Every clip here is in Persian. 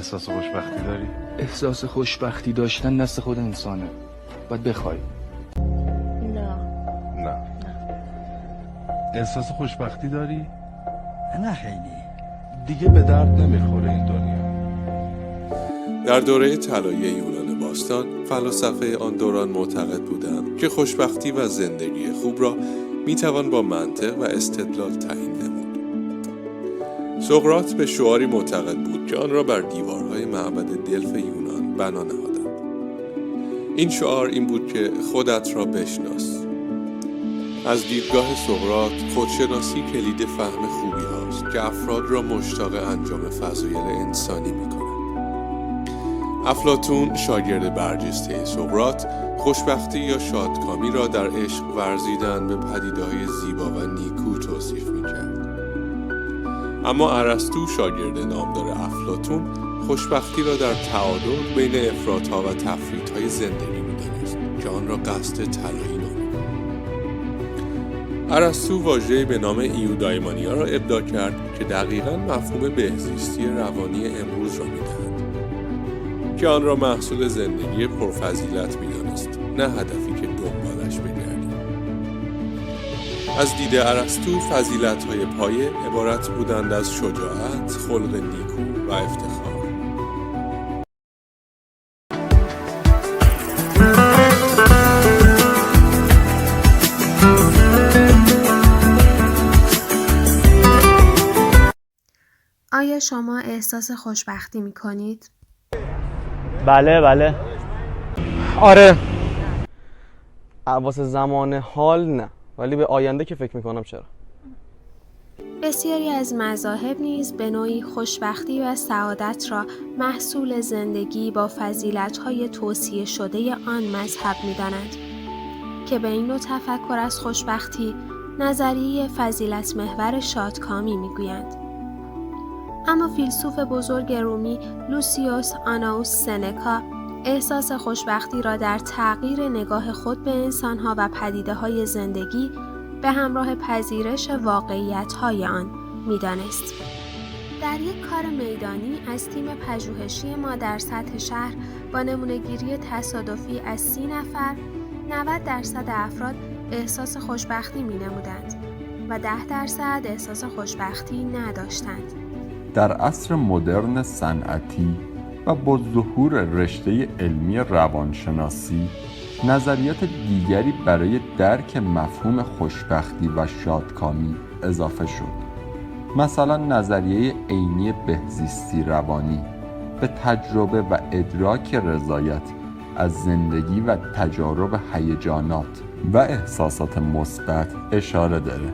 احساس خوشبختی داری؟ احساس خوشبختی داشتن دست خود انسانه، باید بخوای. نه. احساس خوشبختی داری؟ نه خیلی. دیگه به درد نمیخوره این دنیا. در دوره طلایی یونان باستان، فلاسفه آن دوران معتقد بودند که خوشبختی و زندگی خوب را میتوان با منطق و استدلال تعیین نمود. سقراط به شعاری معتقد بود که آن را بر دیوارهای معبد دلف یونان بنا نهادند. این شعار این بود که خودت را بشناس. از دیدگاه سقراط، خودشناسی کلید فهم خوبی هاست که افراد را مشتاق انجام فضایل انسانی می‌کند. افلاطون، شاگرد برجسته سقراط، خوشبختی یا شادکامی را در عشق ورزیدن به پدیده‌های زیبا و نیکو توصیف می‌کرد. اما ارسطو، شاگرد نامدار افلاطون، خوشبختی را در تعادل بین افراط‌ها و تفریط‌های زندگی می‌دانست که آن را قصد طلایی نامید. ارسطو واژه‌ای به نام ایودایمانیا را ابداع کرد که دقیقاً مفهوم بهزیستی روانی امروز را می‌دهد، که آن را محصول زندگی پرفضیلت می‌دانست، نه هدفی که دنبالش بگردیم. از دید ارسطو، فضیلت‌های پایه عبارت بودند از شجاعت، خلق نیکو و افتخار. آیا شما احساس خوشبختی می‌کنید؟ بله. آره. واسه زمان حال نه، ولی به آینده که فکر میکنم چرا. بسیاری از مذاهب نیز به نوعی خوشبختی و سعادت را محصول زندگی با فضیلت‌های توصیه شده آن مذهب می‌دانند که به این نوع تفکر از خوشبختی نظریه فضیلت محور شادکامی می‌گویند. اما فیلسوف بزرگ رومی لوسیوس آناوس سنکا احساس خوشبختی را در تغییر نگاه خود به انسان‌ها و پدیده‌های زندگی به همراه پذیرش واقعیت‌های آن می‌دانست. در یک کار میدانی از تیم پژوهشی ما در سطح شهر با نمونه‌گیری تصادفی از 30 نفر 90% افراد احساس خوشبختی می‌نمودند و 10% احساس خوشبختی نداشتند. در عصر مدرن صنعتی و با ظهور رشته علمی روانشناسی، نظریات دیگری برای درک مفهوم خوشبختی و شادکامی اضافه شد. مثلا نظریه عینی بهزیستی روانی به تجربه و ادراک رضایت از زندگی و تجارب هیجانات و احساسات مثبت اشاره داره.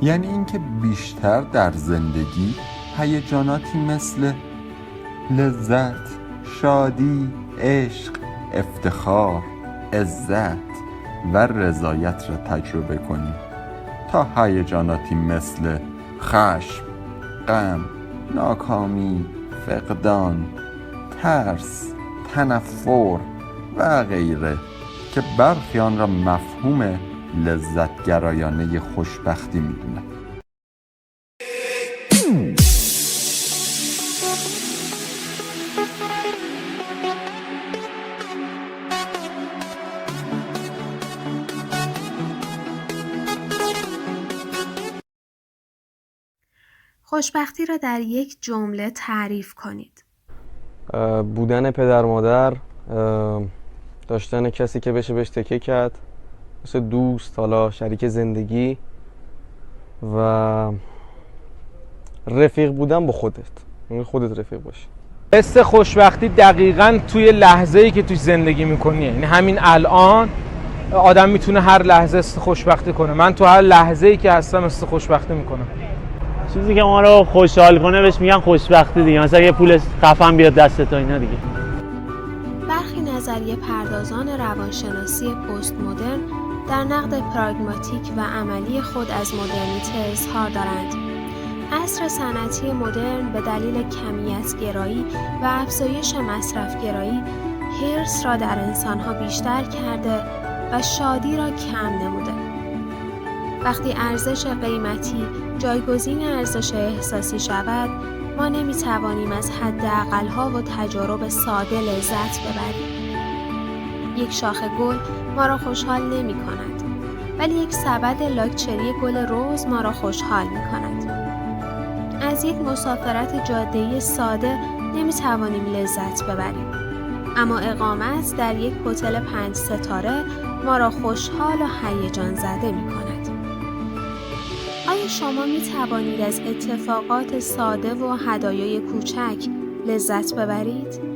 یعنی اینکه بیشتر در زندگی هیجاناتی مثل لذت، شادی، عشق، افتخار، عزت و رضایت را تجربه کنیم تا هیجاناتی مثل خشم، غم، ناکامی، فقدان، ترس، تنفر و غیره که برخی آن را مفهوم لذتگرایانه خوشبختی می‌دونند. خوشبختی را در یک جمله تعریف کنید. بودن پدر مادر، داشتن کسی که بشه بهش تکیه کرد، مثل دوست، حالا شریک زندگی، و رفیق بودن با خودت رفیق باشی. حس خوشبختی دقیقاً توی لحظه‌ای که توی زندگی می‌کنی، یعنی همین الان آدم میتونه هر لحظه حس خوشبختی کنه. من تو هر لحظه‌ای که هستم حس خوشبختی میکنم. چیزی که ما رو خوشحال کنه بهش میگن خوشبختی دیگه. مثلا یه پول خفن بیاد دستت و اینا دیگه. برخی نظریه پردازان روانشناسی پست مدرن در نقد پراگماتیک و عملی خود از مدرنیته اظهار دارند. عصر صنعتی مدرن به دلیل کمیت‌گرایی و افزایش مصرف‌گرایی حرص را در انسان‌ها بیشتر کرده و شادی را کم نموده. وقتی ارزش قیمتی جایگزین ارزش احساسی شود، ما نمی توانیم از حداقل‌ها و تجارب ساده لذت ببریم. یک شاخه گل ما را خوشحال نمی کند، ولی یک سبد لاکچری گل رز ما را خوشحال می کند. از یک مسافرت جاده‌ای ساده نمی توانیم لذت ببریم، اما اقامت در یک هتل 5 ستاره ما را خوشحال و هیجان زده می کند. آیا شما می توانید از اتفاقات ساده و هدایای کوچک لذت ببرید؟